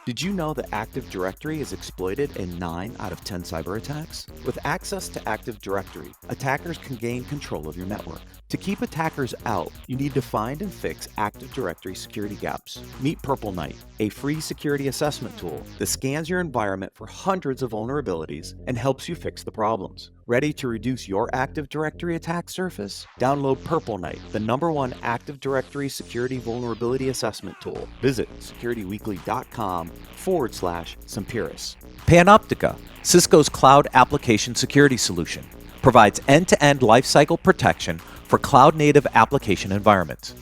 Did you know that Active Directory is exploited in 9 out of 10 cyber attacks? With access to Active Directory, attackers can gain control of your network. To keep attackers out, you need to find and fix Active Directory security gaps. Meet Purple Knight, a free security assessment tool that scans your environment for hundreds of vulnerabilities and helps you fix the problems. Ready to reduce your Active Directory attack surface? Download Purple Knight, the #1 Active Directory security vulnerability assessment tool. Visit securityweekly.com/Sempiris. Panoptica, Cisco's cloud application security solution, provides end-to-end lifecycle protection for cloud-native application environments.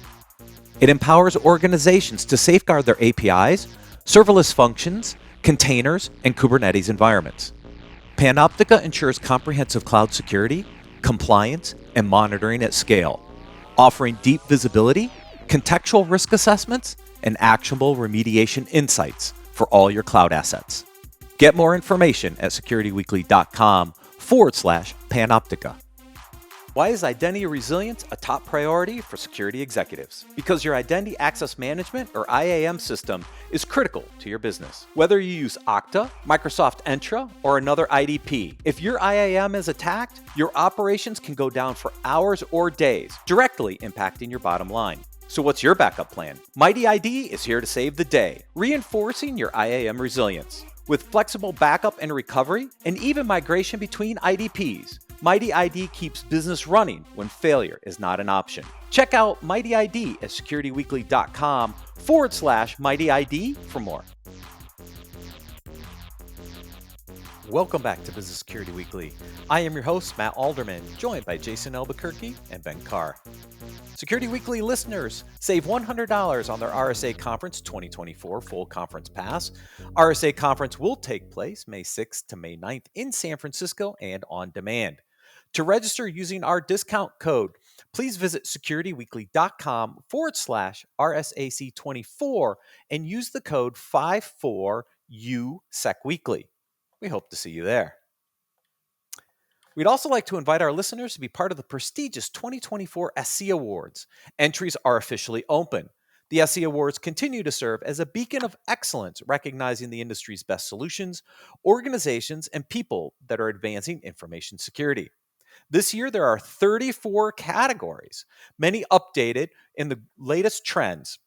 It empowers organizations to safeguard their APIs, serverless functions, containers, and Kubernetes environments. Panoptica ensures comprehensive cloud security, compliance, and monitoring at scale, offering deep visibility, contextual risk assessments, and actionable remediation insights for all your cloud assets. Get more information at securityweekly.com/Panoptica. Why is identity resilience a top priority for security executives? Because your identity access management or IAM system is critical to your business. Whether you use Okta, Microsoft Entra, or another IDP, if your IAM is attacked, your operations can go down for hours or days, directly impacting your bottom line. So what's your backup plan? Mighty ID is here to save the day, reinforcing your IAM resilience. With flexible backup and recovery, and even migration between IDPs, Mighty ID keeps business running when failure is not an option. Check out Mighty ID at securityweekly.com/Mighty ID for more. Welcome back to Business Security Weekly. I am your host, Matt Alderman, joined by Jason Albuquerque and Ben Carr. Security Weekly listeners save $100 on their RSA Conference 2024 full conference pass. RSA Conference will take place May 6th to May 9th in San Francisco and on demand. To register using our discount code, please visit securityweekly.com/RSAC24 and use the code 54USECWeekly. We hope to see you there. We'd also like to invite our listeners to be part of the prestigious 2024 SC Awards. Entries are officially open. The SC Awards continue to serve as a beacon of excellence, recognizing the industry's best solutions, organizations, and people that are advancing information security. This year, there are 34 categories, many updated in the latest trends.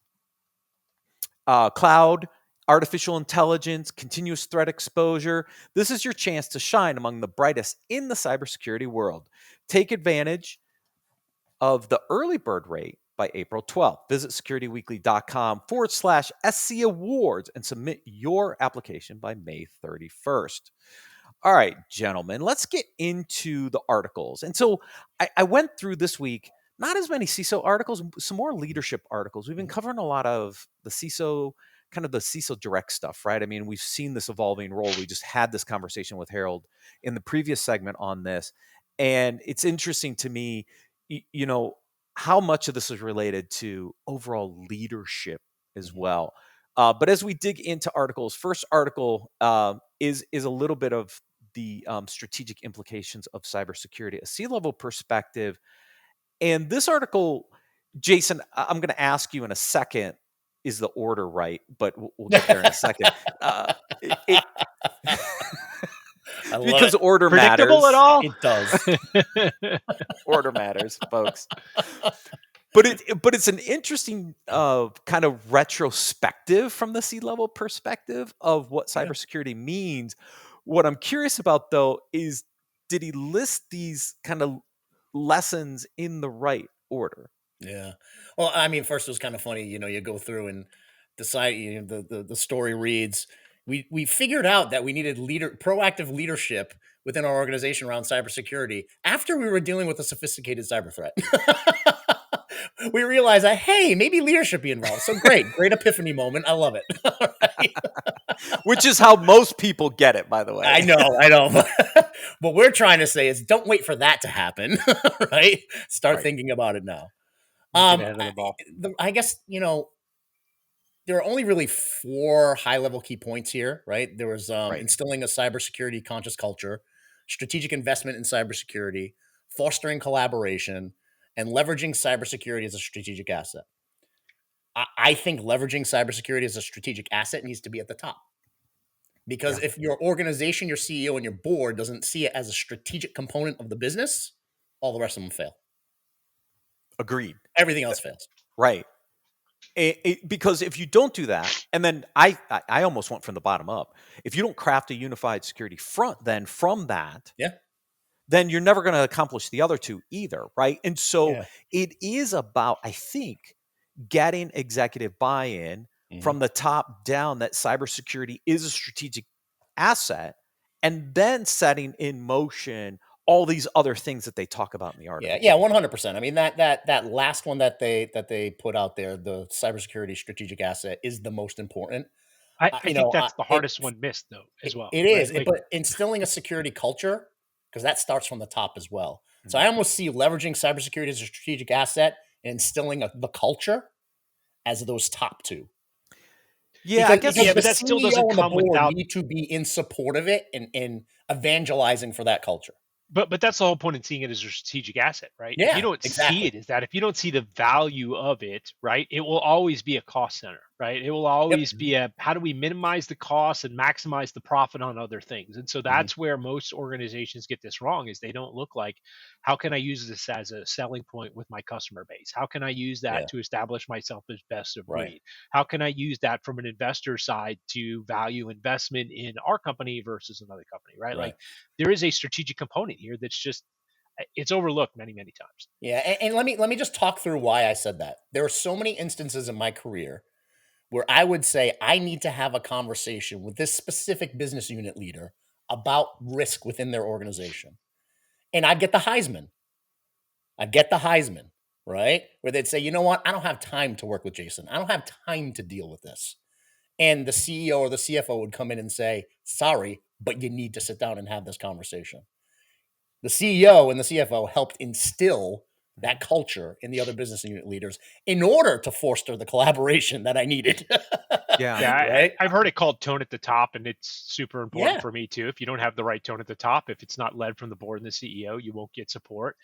Cloud, artificial intelligence, continuous threat exposure. This is your chance to shine among the brightest in the cybersecurity world. Take advantage of the early bird rate by April 12th. Visit securityweekly.com/SC Awards and submit your application by May 31st. All right, gentlemen, let's get into the articles. And so I went through this week, not as many CISO articles, some more leadership articles. We've been covering a lot of the CISO, kind of the CISO direct stuff, right? I mean, we've seen this evolving role. We just had this conversation with Harold in the previous segment on this. And it's interesting to me, how much of this is related to overall leadership as well. But as we dig into articles, first article is a little bit of the strategic implications of cybersecurity, a C-level perspective. And this article, Jason, I'm going to ask you in a second, is the order right? But we'll get there in a second. Because order Predictable matters. at all? It does. Order matters, folks. But it's an interesting kind of retrospective from the C-level perspective of what cybersecurity means. What I'm curious about, though, is did he list these kind of lessons in the right order? Yeah. Well, I mean, first it was kind of funny, you go through and decide, the story reads, we figured out that we needed proactive leadership within our organization around cybersecurity after we were dealing with a sophisticated cyber threat. We realized that, hey, maybe leadership be involved. So great epiphany moment. I love it. Right? Which is how most people get it, by the way. I know. What we're trying to say is don't wait for that to happen, right? Start thinking about it now. I guess, there are only really 4 high-level key points here, right? There was instilling a cybersecurity conscious culture, strategic investment in cybersecurity, fostering collaboration, and leveraging cybersecurity as a strategic asset. I think leveraging cybersecurity as a strategic asset needs to be at the top. Because Yeah. if your organization, your CEO, and your board doesn't see it as a strategic component of the business, all the rest of them fail. Agreed. Everything else fails. Right. Because if you don't do that, and then I almost went from the bottom up. If you don't craft a unified security front, then from that, Yeah. then you're never going to accomplish the other two either, right? And so Yeah. it is about, I think, getting executive buy-in Mhm. from the top down that cybersecurity is a strategic asset, and then setting in motion all these other things that they talk about in the Yeah, article. yeah, 100%. I mean, that last one that they put out there, the cybersecurity strategic asset, is the most important. I think that's the It hardest one missed though, as well, it right? is, Like, but instilling a security culture, because that starts from the top as well. So I Mhm. almost see leveraging cybersecurity as a strategic asset and instilling the culture as those top two. Yeah, I Because yeah, guess. the but that still doesn't CEO and the come board without. need to be in support of it and evangelizing for that culture. But that's the whole point in seeing it as a strategic asset, right? If you Yeah, don't see exactly. it as that, if you don't see the value of it, right, it will always be a cost center, right? It will Yep. always be a how do we minimize the cost and maximize the profit on other things. And so Mhm. that's where most organizations get this wrong is they don't look like how can I use this as a selling point with my customer base? How can I use that Yeah, to establish myself as best of right, breed? How can I use that from an investor side to value investment in our company versus another company, right? Like right. there is a strategic component here that's just it's overlooked many many times. Yeah, and let me just talk through why I said that. There are so many instances in my career where I would say I need to have a conversation with this specific business unit leader about risk within their organization. And I'd get the Heisman. I'd get the Heisman, right? Where they'd say, you know what? I don't have time to work with Jason. I don't have time to deal with this. And the CEO or the CFO would come in and say, sorry, but you need to sit down and have this conversation. The CEO and the CFO helped instill Mhm. that culture in the other business unit leaders in order to foster the collaboration that I needed. Yeah. Yeah, Right? I've heard it called tone at the top, and it's super important Yeah. for me too. If you don't have the right tone at the top, if it's not led from the board and the CEO, you won't get support.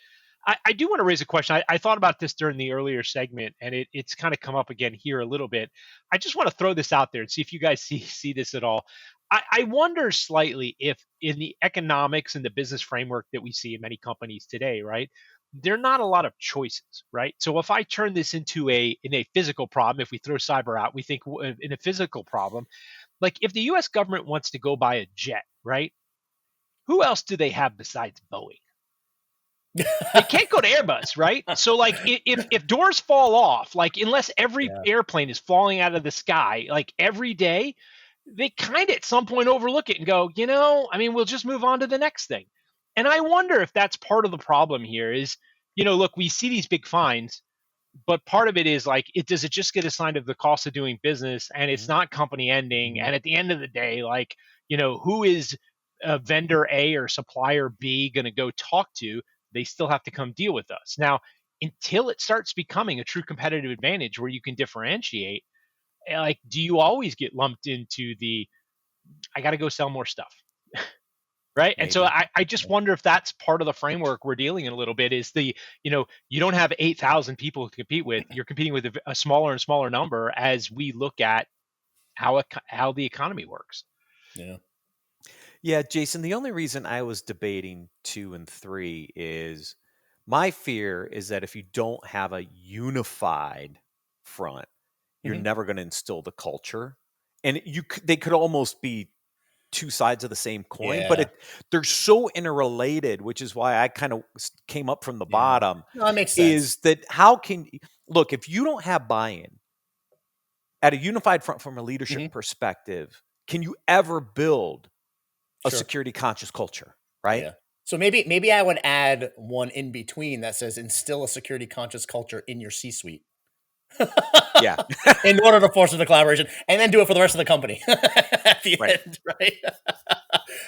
I do want to raise a question. I thought about this during the earlier segment, and it's kind of come up again here a little bit. I just want to throw this out there and see if you guys see this at all. I wonder slightly if in the economics and the business framework that we see in many companies today, right? There are not a lot of choices, right? So if I turn this into a physical problem, if we throw cyber out, we think in a physical problem, like if the U.S. government wants to go buy a jet, right? Who else do they have besides Boeing? They can't go to Airbus, right? So like if doors fall off, like unless every Yeah. airplane is falling out of the sky like every day, they kind of at some point overlook it and go, I mean, we'll just move on to the next thing. And I wonder if that's part of the problem here is, look, we see these big fines, but part of it is like it does it just get assigned of the cost of doing business and it's Mhm. not company ending Mhm. and at the end of the day like who is vendor A or supplier B going to go talk to, they still have to come deal with us now until it starts becoming a true competitive advantage where you can differentiate. Like do you always get lumped into the I got to go sell more stuff, right? And so Maybe. I just wonder if that's part of the framework we're dealing in a little bit is you don't have 8,000 people to compete with. You're competing with a smaller and smaller number as we look at how the economy works. Yeah. Yeah, Jason, the only reason I was debating 2 and 3 is my fear is that if you don't have a unified front, you're Mhm. never going to instill the culture. And they could almost be two sides of the same coin, but Yeah. they're so interrelated, which is why I kind of came up from the Yeah. bottom. No, that makes sense. Is that how can look if you don't have buy-in at a unified front from a leadership Mhm. perspective, can you ever build a Sure. security conscious culture, right? Yeah. So maybe I would add one in between that says instill a security conscious culture in your C-suite. Yeah, In order to foster the collaboration and then do it for the rest of the company at the right. end, right?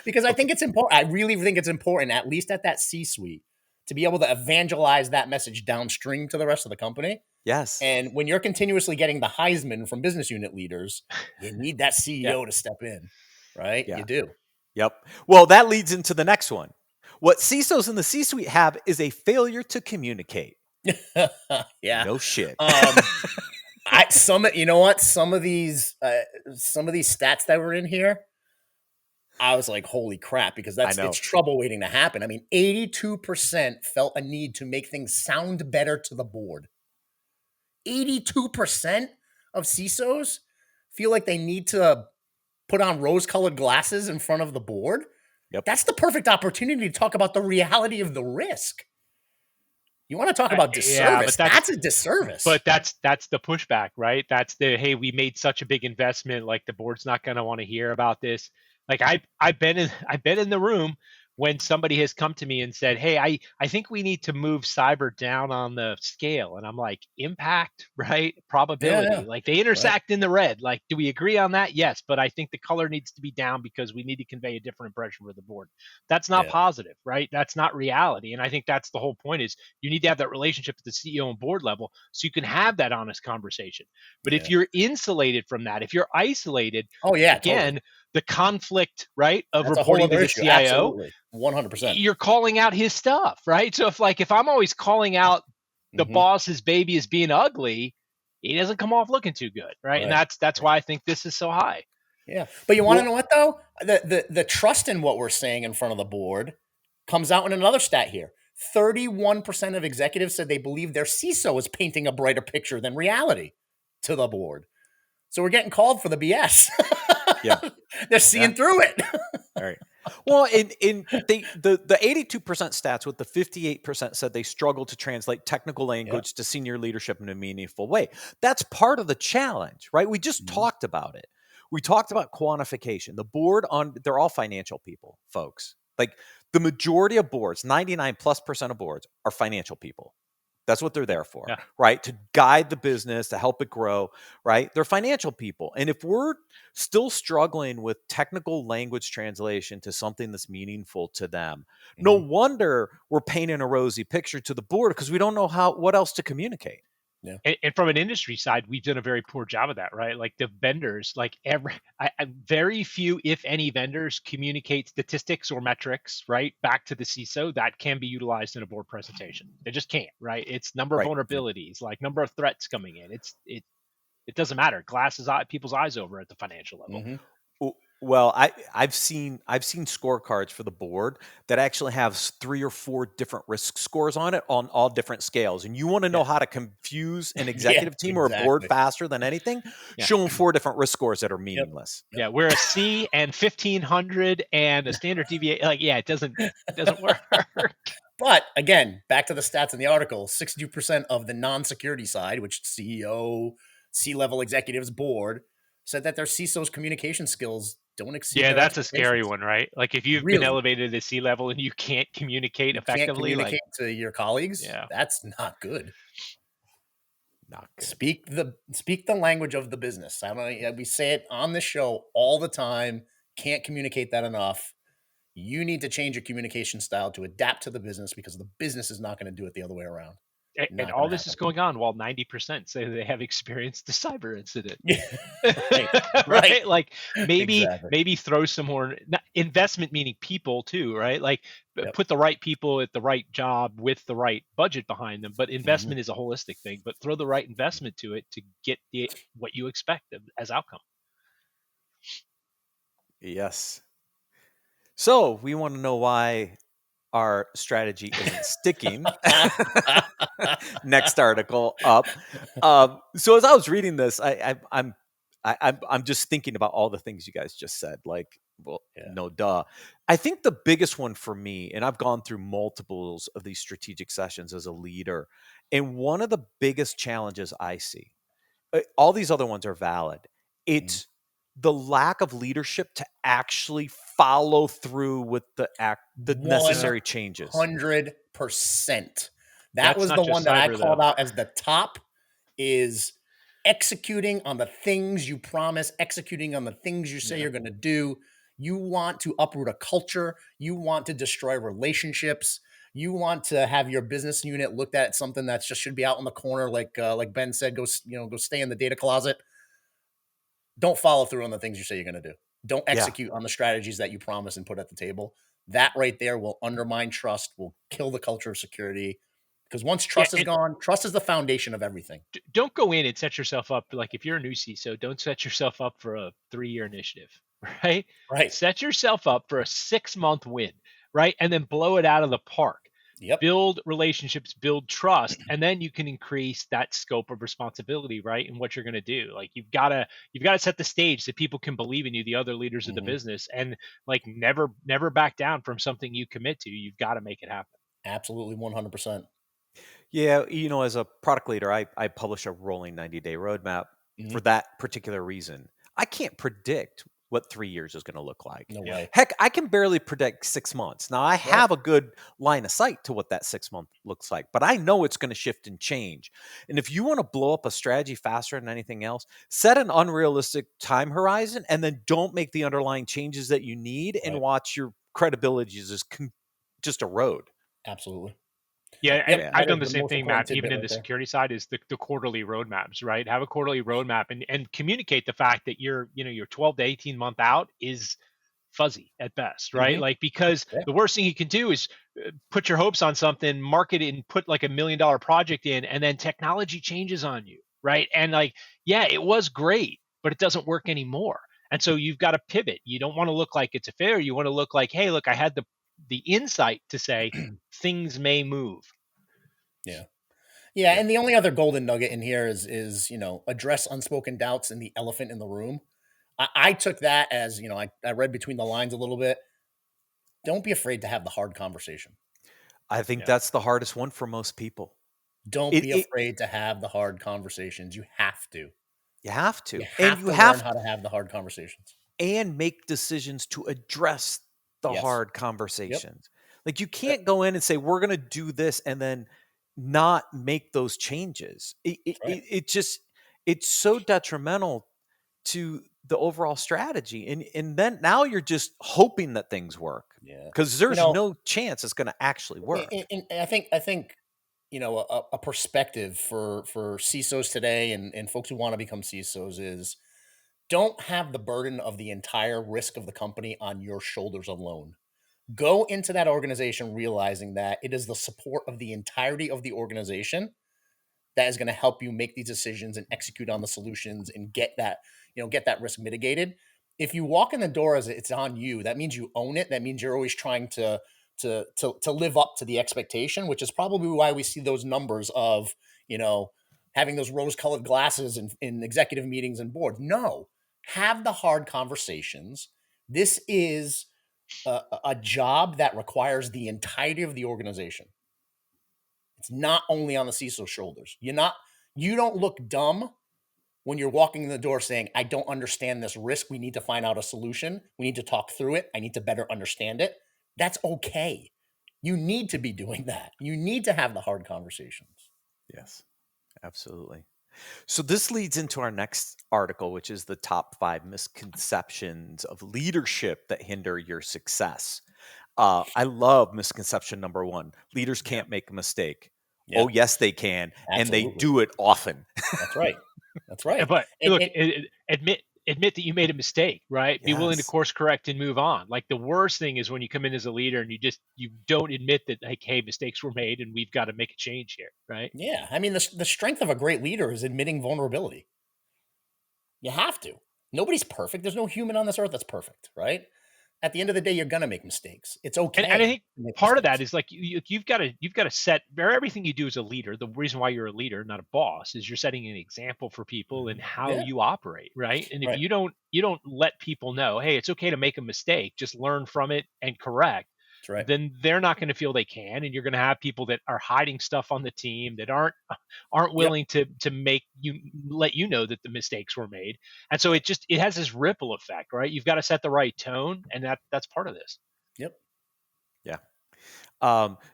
Because I Okay. think it's important. I really think it's important, at least at that C-suite, to be able to evangelize that message downstream to the rest of the company. Yes. And when you're continuously getting the Heisman from business unit leaders, you need that Yeah. CEO to step in, right? You Yeah. do. Yep. Well, that leads into the next one. What CISOs in the C-suite have is a failure to communicate. Yeah. No shit. Um, You know what? Some of these stats that were in here, I was like, holy crap, because I it's know. trouble waiting to happen. I mean, 82% felt a need to make things sound better to the board. 82% of CISOs feel like they need to put on rose-colored glasses in front of the board. Yep. That's the perfect opportunity to talk about the reality of the risk. You want to talk about Yeah, disservice? That's a disservice. But that's the pushback, right? That's the, hey, we made such a big investment, like the board's not going to want to hear about this. Like I've been in the room when somebody has come to me and said, hey, I think we need to move cyber down on the scale. And I'm like, impact, right? Probability. Yeah. Like they intersect in the red. Like, do we agree on that? Yes, but I think the color needs to be down because we need to convey a different impression for the board. That's not Yeah. positive, right? That's not reality. And I think that's the whole point, is you need to have that relationship at the CEO and board level so you can have that honest conversation. But if you're insulated from that, if you're isolated, Oh yeah, again, totally. the conflict, right, of That's a whole reporting to other the issue. CIO, Absolutely. 100%. you're calling out his stuff, right? So if I'm always calling out the Mhm. boss's baby as being ugly, he doesn't come off looking too good, right? And that's why I think this is so high. Yeah. But you want to Well, know what though? The trust in what we're saying in front of the board comes out in another stat here. 31% of executives said they believe their CISO is painting a brighter picture than reality to the board. So we're getting called for the BS. Yeah. They're seeing through it. All right. Well, the 82% stats with the 58% said they struggle to translate technical language to senior leadership in a meaningful way. That's part of the challenge, right? We just talked about it. We talked about quantification. The board they're all financial people, folks. Like the majority of boards, 99+% of boards are financial people. That's what they're there for, right? To guide the business, to help it grow, right? They're financial people. And if we're still struggling with technical language translation to something that's meaningful to them, no wonder we're painting a rosy picture to the board, because we don't know what else to communicate. Yeah. And from an industry side, we've done a very poor job of that, right? Like the vendors, like very few, if any, vendors communicate statistics or metrics, right, back to the CISO that can be utilized in a board presentation. They just can't, right? It's number of vulnerabilities, like number of threats coming in. It doesn't matter. Glasses people's eyes over at the financial level. Well, I've seen scorecards for the board that actually have 3 or 4 different risk scores on it on all different scales. And you want to know how to confuse an executive team or a board faster than anything? Show them 4 different risk scores that are meaningless. Yeah, we're a C and 1500 and a standard deviation. Like, it doesn't work. But again, back to the stats in the article, 62% of the non-security side, which CEO, C-level executives, board, said that their CISO's communication skills don't exceed their that's a scary expectations. one, right? Like if you've been elevated to C-level and you can't communicate effectively, to your colleagues, that's not good. Not good. Speak the language of the business. We say it on the show all the time. Can't communicate that enough. You need to change your communication style to adapt to the business, because the business is not going to do it the other way around. And all this is going on while 90% say they have experienced a cyber incident. Right? Like maybe throw some more investment, meaning people too, right? Like put the right people at the right job with the right budget behind them. But investment is a holistic thing, but throw the right investment to it to get what you expect as outcome. Yes. So we want to know why our strategy isn't sticking. Next article up. So as I was reading this, I'm just thinking about all the things you guys just said. Like, well, no duh. I think the biggest one for me, and I've gone through multiples of these strategic sessions as a leader, and one of the biggest challenges I see, all these other ones are valid. It's the lack of leadership to actually follow through with the necessary changes. 100%. That was the one that I called out as the top, is executing on the things you promise, executing on the things you say you're going to do. You want to uproot a culture. You want to destroy relationships. You want to have your business unit looked at something that just should be out in the corner, like Ben said, go stay in the data closet. Don't follow through on the things you say you're going to do. Don't execute on the strategies that you promise and put at the table. That right there will undermine trust, will kill the culture of security. Because once Yeah, trust is and gone, trust is the foundation of everything. don't go in and set yourself up like if you're a new CISO, don't set yourself up for a 3-year initiative, right? Right. Set yourself up for a 6-month win, right? And then blow it out of the park. Yep. Build relationships, build trust, and then you can increase that scope of responsibility, right? And what you're going to do. Like you've got to set the stage so people can believe in you, the other leaders of the Mhm. business, and like never back down from something you commit to. You've got to make it happen. Absolutely 100%. Yeah, as a product leader, I publish a rolling 90-day roadmap for Mhm. that particular reason. I can't predict what 3 years is going to look like. No Yeah. way. Heck, I can barely predict 6 months. Now, I Right. have a good line of sight to what that 6 month looks like, but I know it's going to shift and change. And if you want to blow up a strategy faster than anything else, set an unrealistic time horizon and then don't make the underlying changes that you need and Right. watch your credibility just erode. Absolutely. Yeah, and Yep. Yeah. I've That done is the the same most thing, Matt, important even tidbit in right the there. security side is the quarterly roadmaps, right? Have a quarterly roadmap and communicate the fact that your 12 to 18 month out is fuzzy at best, right? Mhm. Like because Yeah. the worst thing you can do is put your hopes on something, market it and put like $1 million project in and then technology changes on you, right? And like yeah, it was great, but it doesn't work anymore. And so you've got to pivot. You don't want to look like it's a failure. You want to look like, hey, look, I had the insight to say things may move. Yeah. Yeah, Yeah. and the only other golden nugget in here is, address unspoken doubts and the elephant in the room. I took that as, I read between the lines a little bit. Don't be afraid to have the hard conversation. I think Yeah. that's the hardest one for most people. Don't It be it afraid to have the hard conversations. You have to. You have You to. And have you to learn have how to have the hard conversations. and make decisions to address the Yes. hard Yep. conversations. Like you Uh, can't go in and say we're going to do this and then not make those changes. That's right. It's so detrimental to the overall strategy. And then now you're just hoping that things work Yeah. because You there's know, no chance it's going to actually work. and I think a perspective for CISOs today and folks who want to become CISOs is don't have the burden of the entire risk of the company on your shoulders alone. Go into that organization realizing that it is the support of the entirety of the organization that is going to help you make these decisions and execute on the solutions and get that risk mitigated. If you walk in the door as it's on you, that means you own it. That means you're always trying to live up to the expectation, which is probably why we see those numbers of you know having those rose-colored glasses in executive meetings and boards. No, have the hard conversations. This is a job that requires the entirety of the organization. It's not only on the CISO's shoulders. You don't look dumb when you're walking in the door saying, I don't understand this risk. We need to find out a solution. We need to talk through it. I need to better understand it. That's okay. You need to be doing that. You need to have the hard conversations. Yes, absolutely. So this leads into our next article, which is the top 5 misconceptions of leadership that hinder your success. I love misconception number 1. Leaders Yeah. can't make a mistake. Yeah, Oh, yes, they can, and they absolutely. do it often. That's right. That's right. But And, look, and admit that you made a mistake, right? Be willing to Yes. course correct and move on. Like the worst thing is when you come in as a leader and you don't admit that like, hey, mistakes were made and we've got to make a change here, right? yeah, I mean, the strength of a great leader is admitting vulnerability. You have to. Nobody's perfect. There's no human on this earth that's perfect, right? At the end of the day, you're gonna make mistakes. It's And I okay think to make part of that mistakes. is like you've got to set where everything you do as a leader. The reason why you're a leader, not a boss, is you're setting an example for people and how Yeah, you operate, right? And if right. you don't let people know, hey, it's okay to make a mistake, just learn from it and correct, That's right. then they're not going to feel they can, and you're going to have people that are hiding stuff on the team that aren't Yep. willing to make you let you know that the mistakes were made. And so Right. it has this ripple effect, right? You've got to set the right tone, and that's part of this. Yep. Yeah.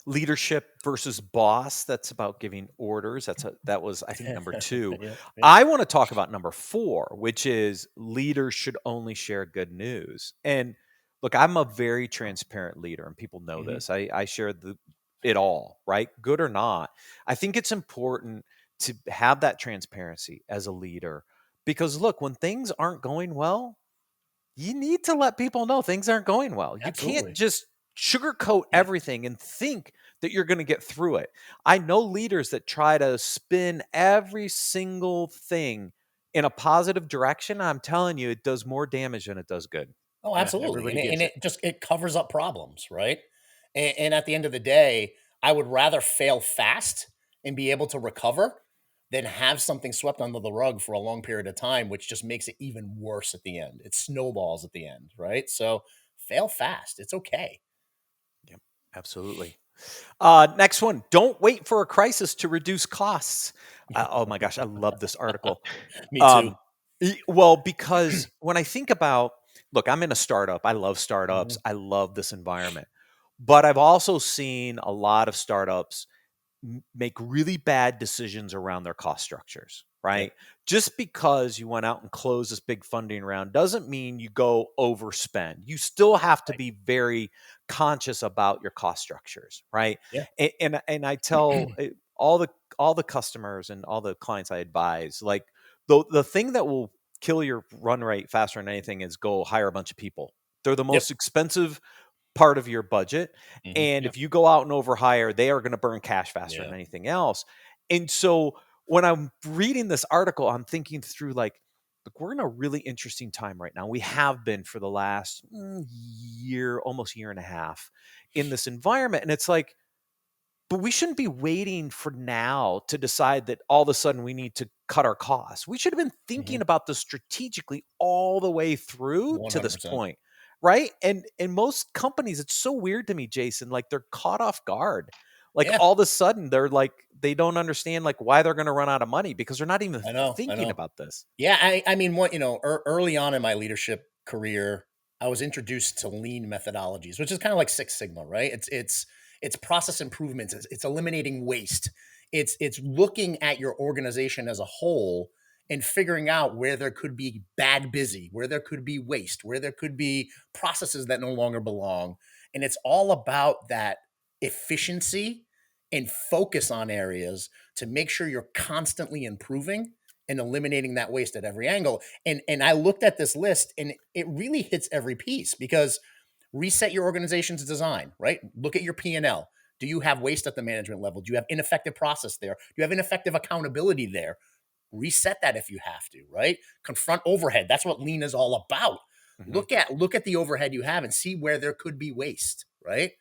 Leadership versus boss. That's about giving orders. That was, I think, number 2. Yep. Yep. I want to talk about number 4, which is leaders should only share good news. And look, I'm a very transparent leader, and people know Mhm. this. I share it all, right? Good or not. I think it's important to have that transparency as a leader because look, when things aren't going well, you need to let people know things aren't going well. You can't Absolutely. just sugarcoat Yeah. everything and think that you're going to get through it. I know leaders that try to spin every single thing in a positive direction. I'm telling you, it does more damage than it does good. Oh, Yeah, absolutely. everybody And gets it. it just it covers up problems, right? And at the end of the day, I would rather fail fast and be able to recover than have something swept under the rug for a long period of time, which just makes it even worse at the end. It snowballs at the end, right? So fail fast. It's okay. Yep, absolutely. Next one. Don't wait for a crisis to reduce costs. Oh my gosh, I love this article. Me too. Um, well, because when I think about, look, I'm in a startup. I love startups. Mhm. I love this environment. But I've also seen a lot of startups make really bad decisions around their cost structures, Yep. right? Just because you went out and closed this big funding round doesn't mean you go overspend. You still have to Right. be very conscious about your cost structures, right? Yeah. And I tell all the customers and all the clients I advise, like the thing that will kill your run rate faster than anything is go hire a bunch of people. They're the Yep. most expensive part of your budget. And Yep. if you go out and overhire, they are going to burn cash faster than Yeah. anything else. And so when I'm reading this article, I'm thinking through like, look, we're in a really interesting time right now. We have been for the last year, almost year and a half in this environment. And it's like, but we shouldn't be waiting for now to decide that all of a sudden we need to cut our costs. We should have been thinking Mhm. about this strategically all the way through to this 100%. point, right? And most companies, it's so weird to me, Jason, like they're caught off guard. Like Yeah. all of a sudden they're like they don't understand like why they're going to run out of money because they're not even I know. I thinking know. about this. Yeah, I mean, what early on in my leadership career, I was introduced to lean methodologies, which is kind of like Six Sigma, right? It's process improvements. It's eliminating waste. It's looking at your organization as a whole and figuring out where there could be bad busy, where there could be waste, where there could be processes that no longer belong, and it's all about that efficiency and focus on areas to make sure you're constantly improving and eliminating that waste at every angle. And I looked at this list and it really hits every piece because reset your organization's design, right? Look at your P&L. Do you have waste at the management level? Do you have ineffective process there? Do you have ineffective accountability there? Reset that if you have to, right? Confront overhead. That's what lean is all about. Mhm. Look at the overhead you have and see where there could be waste, right?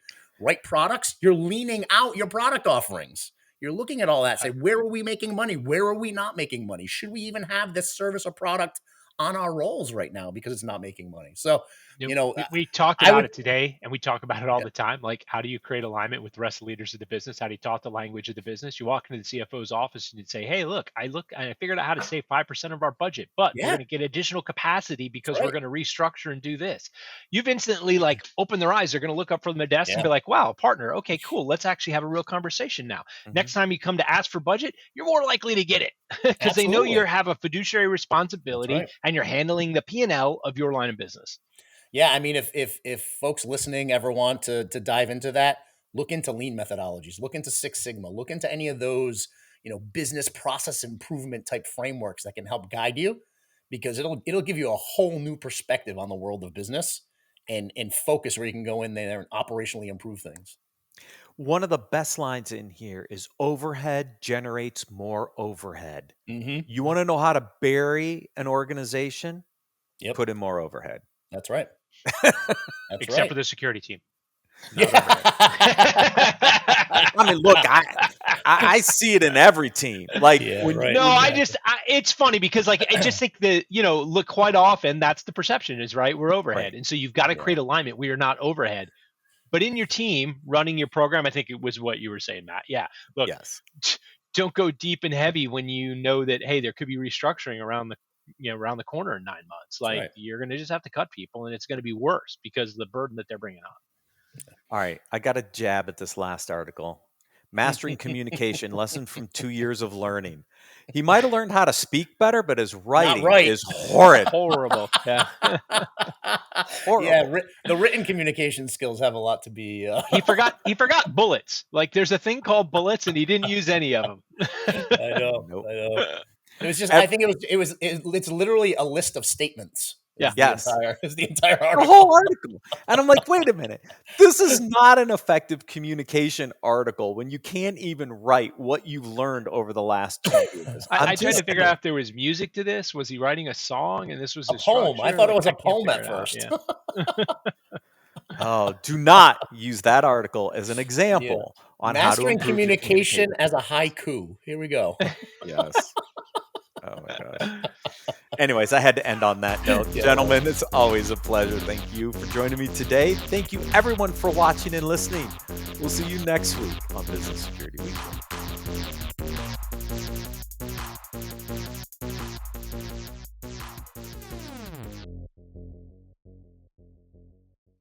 Right products, you're leaning out your product offerings. You're looking at all that, say, where are we making money? Where are we not making money? Should we even have this service or product on our rolls right now because it's not making money? So, You know, you know, we talked I about would, it today and we talk about it all yeah, the time. Like, how do you create alignment with the rest of the leaders of the business? How do you talk the language of the business? You walk into the CFO's office and you'd say, hey, look, I figured out how to save 5% of our budget, but we're yeah, going to get additional capacity that's because we're right. going to restructure and do this. You've instantly like opened their eyes. They're going to look up from their desk and Yeah, be like, wow, partner. Okay, cool. Let's actually have a real conversation now. Next Mhm. time you come to ask for budget, you're more likely to get it because they know you absolutely. have a fiduciary That's responsibility right. and you're handling the P&L of your line of business. Yeah, I mean, if folks listening ever want to dive into that, look into lean methodologies, look into Six Sigma, look into any of those, business process improvement type frameworks that can help guide you, because it'll give you a whole new perspective on the world of business and focus where you can go in there and operationally improve things. One of the best lines in here is overhead generates more overhead. Hmm. You want to know how to bury an organization? Yep, Put in more overhead. that's right. That's Except right. for the security team, not overhead. Yeah. I mean, look, I see it in every team. Like Yeah, when right. No, when you it's funny because like I just think that look, quite often that's the perception is right. We're right, overhead, and so you've got to Yeah. create alignment. We are not overhead, but in your team running your program, I think it was what you were saying, Matt. Yeah, look, yes, don't go deep and heavy when you know that hey, there could be restructuring around the around the corner in 9 months. That's Like right. you're going to just have to cut people, and it's going to be worse because of the burden that they're bringing on. all right. I got a jab at this last article. Mastering communication, lesson from 2 years of learning. He might have learned how to speak better, but his Not writing right. is horrid, Horrible. Yeah. Yeah, horrible. the written communication skills have a lot to be. He forgot bullets. Like there's a thing called bullets, and he didn't use any of them. I know, Nope. I know. It was just. I Ev- think it's literally a list of statements. Yeah. Yes. Is the entire The article. whole article. And I'm like, wait a minute. This is not an effective communication article when you can't even write what you've learned over the last 2 years. I tried to figure out if there was music to this. Was he writing a song and this was A his poem. I structure? thought it Like, was I a can't poem figure at it out. first. Yeah. Oh, do not use that article as an Yeah. example on how to Mastering improve your communication communication. as a haiku. Here we go. Yes. Oh my gosh. Anyways, I had to end on that note. Yeah, Gentlemen, it's always a pleasure. Thank you for joining me today. Thank you everyone for watching and listening. We'll see you next week on Business Security Weekly.